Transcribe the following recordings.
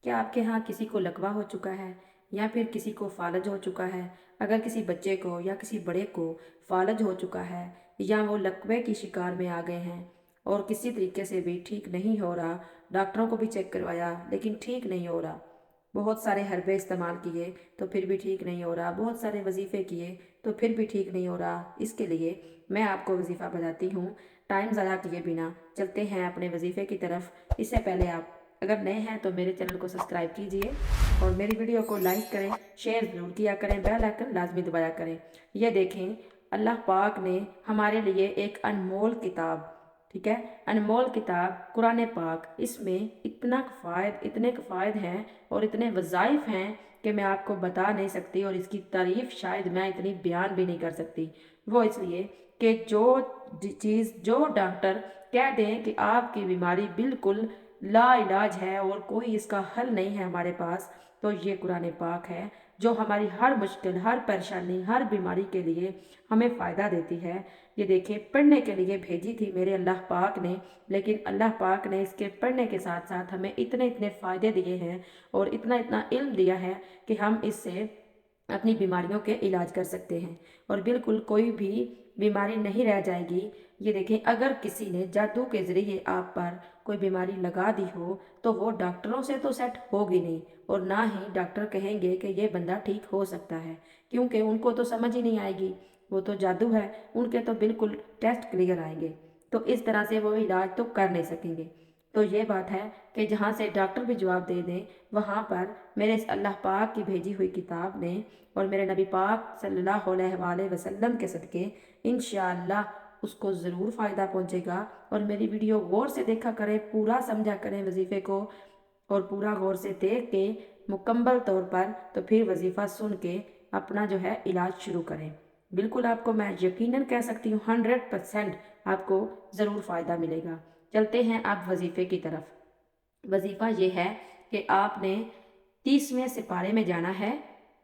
क्या आपके यहाँ किसी को लकवा हो चुका है या फिर किसी को फालज हो चुका है? अगर किसी बच्चे को या किसी बड़े को फालज हो चुका है या वो लकवे की शिकार में आ गए हैं और किसी तरीके से भी ठीक नहीं हो रहा, डॉक्टरों को भी चेक करवाया लेकिन ठीक नहीं हो रहा, बहुत सारे हर्बे इस्तेमाल किए तो फिर भी ठीक नहीं हो रहा, बहुत सारे वजीफ़े किए तो फिर भी ठीक नहीं हो रहा, इसके लिए मैं आपको वजीफ़ा बताती हूँ। टाइम ज़ाया किए बिना चलते हैं अपने वजीफ़े की तरफ। इससे पहले आप अगर नए हैं तो मेरे चैनल को सब्सक्राइब कीजिए और मेरी वीडियो को लाइक करें, शेयर ज़रूर किया करें, बेल आइकन लाजमी दबाया करें। ये देखें, अल्लाह पाक ने हमारे लिए एक अनमोल किताब, ठीक है, अनमोल किताब कुरान पाक, इसमें इतने फ़ायद हैं और इतने वज़ाइफ हैं कि मैं आपको बता नहीं सकती और इसकी तारीफ़ शायद मैं इतनी बयान भी नहीं कर सकती। वो इसलिए कि जो चीज़ जो डॉक्टर कह दें कि आपकी बीमारी बिल्कुल लाइलाज है और कोई इसका हल नहीं है हमारे पास, तो ये कुरान पाक है जो हमारी हर मुश्किल, हर परेशानी, हर बीमारी के लिए हमें फ़ायदा देती है। ये देखिए, पढ़ने के लिए भेजी थी मेरे अल्लाह पाक ने, लेकिन अल्लाह पाक ने इसके पढ़ने के साथ साथ हमें इतने इतने फ़ायदे दिए हैं और इतना इतना इल्म दिया है कि हम इससे अपनी बीमारियों के इलाज कर सकते हैं और बिल्कुल कोई भी बीमारी नहीं रह जाएगी। ये देखें, अगर किसी ने जादू के ज़रिए आप पर कोई बीमारी लगा दी हो तो वो डॉक्टरों से तो सेट होगी नहीं और ना ही डॉक्टर कहेंगे कि ये बंदा ठीक हो सकता है, क्योंकि उनको तो समझ ही नहीं आएगी, वो तो जादू है, उनके तो बिल्कुल टेस्ट क्लियर आएंगे, तो इस तरह से वो इलाज तो कर नहीं सकेंगे। तो ये बात है कि जहाँ से डॉक्टर भी जवाब दे दें, वहाँ पर मेरे इस अल्लाह पाक की भेजी हुई किताब ने और मेरे नबी पाक सल्लल्लाहु अलैहि वसल्लम के सदक़े इंशाअल्लाह उसको ज़रूर फ़ायदा पहुँचेगा। और मेरी वीडियो गौर से देखा करें, पूरा समझा करें वजीफ़े को और पूरा गौर से देख के मुकम्मल तौर पर, तो फिर वजीफ़ा सुन के अपना जो है इलाज शुरू करें। बिल्कुल आपको मैं यकीनन कह सकती हूँ 100% आपको ज़रूर फ़ायदा मिलेगा। चलते हैं आप वजीफ़े की तरफ। वजीफ़ा ये है कि आपने 30वें सिपारे में जाना है,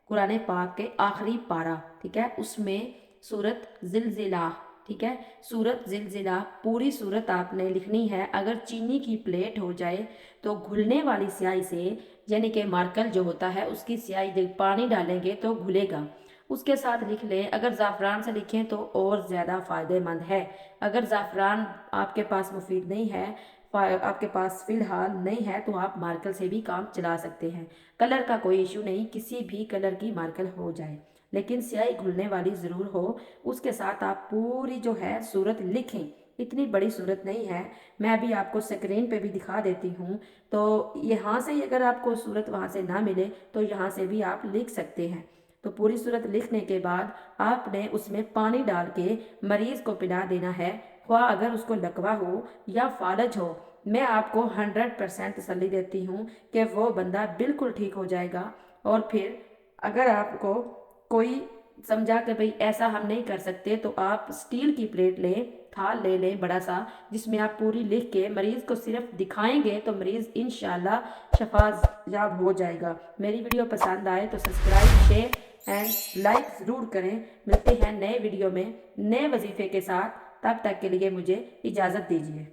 कुरान पाक के आखिरी पारा, ठीक है, उसमें सूरत ज़िलज़िला, ठीक है, सूरत ज़िलज़िला पूरी सूरत आपने लिखनी है। अगर चीनी की प्लेट हो जाए तो घुलने वाली स्याही से, यानी कि मार्कर जो होता है उसकी स्याही जब पानी डालेंगे तो घुलेगा, उसके साथ लिख लें। अगर ज़ाफ़रान से लिखें तो और ज़्यादा फ़ायदेमंद है। अगर ज़ाफ़रान आपके पास मुफीद नहीं है, आपके पास फ़िलहाल नहीं है, तो आप मार्कर से भी काम चला सकते हैं। कलर का कोई इशू नहीं, किसी भी कलर की मार्कर हो जाए, लेकिन स्याही घुलने वाली ज़रूर हो। उसके साथ आप पूरी जो है सूरत लिखें, इतनी बड़ी सूरत नहीं है, मैं अभी आपको स्क्रीन पे भी दिखा देती हूँ। तो यहाँ से ही अगर आपको सूरत वहाँ से ना मिले तो यहाँ से भी आप लिख सकते हैं। तो पूरी सूरत लिखने के बाद आपने उसमें पानी डाल के मरीज़ को पिला देना है, ख्वाह अगर उसको लकवा हो या फालज हो। मैं आपको 100% तसल्ली देती हूँ कि वो बंदा बिल्कुल ठीक हो जाएगा। और फिर अगर आपको कोई समझा कि भाई ऐसा हम नहीं कर सकते, तो आप स्टील की प्लेट लें, थाल ले लें बड़ा सा, जिसमें आप पूरी लिख के मरीज़ को सिर्फ दिखाएंगे तो मरीज़ इंशाल्लाह शफायाब हो जाएगा। मेरी वीडियो पसंद आए तो सब्सक्राइब, शेयर एंड लाइक ज़रूर करें। मिलते हैं नए वीडियो में नए वजीफ़े के साथ, तब तक के लिए मुझे इजाज़त दीजिए।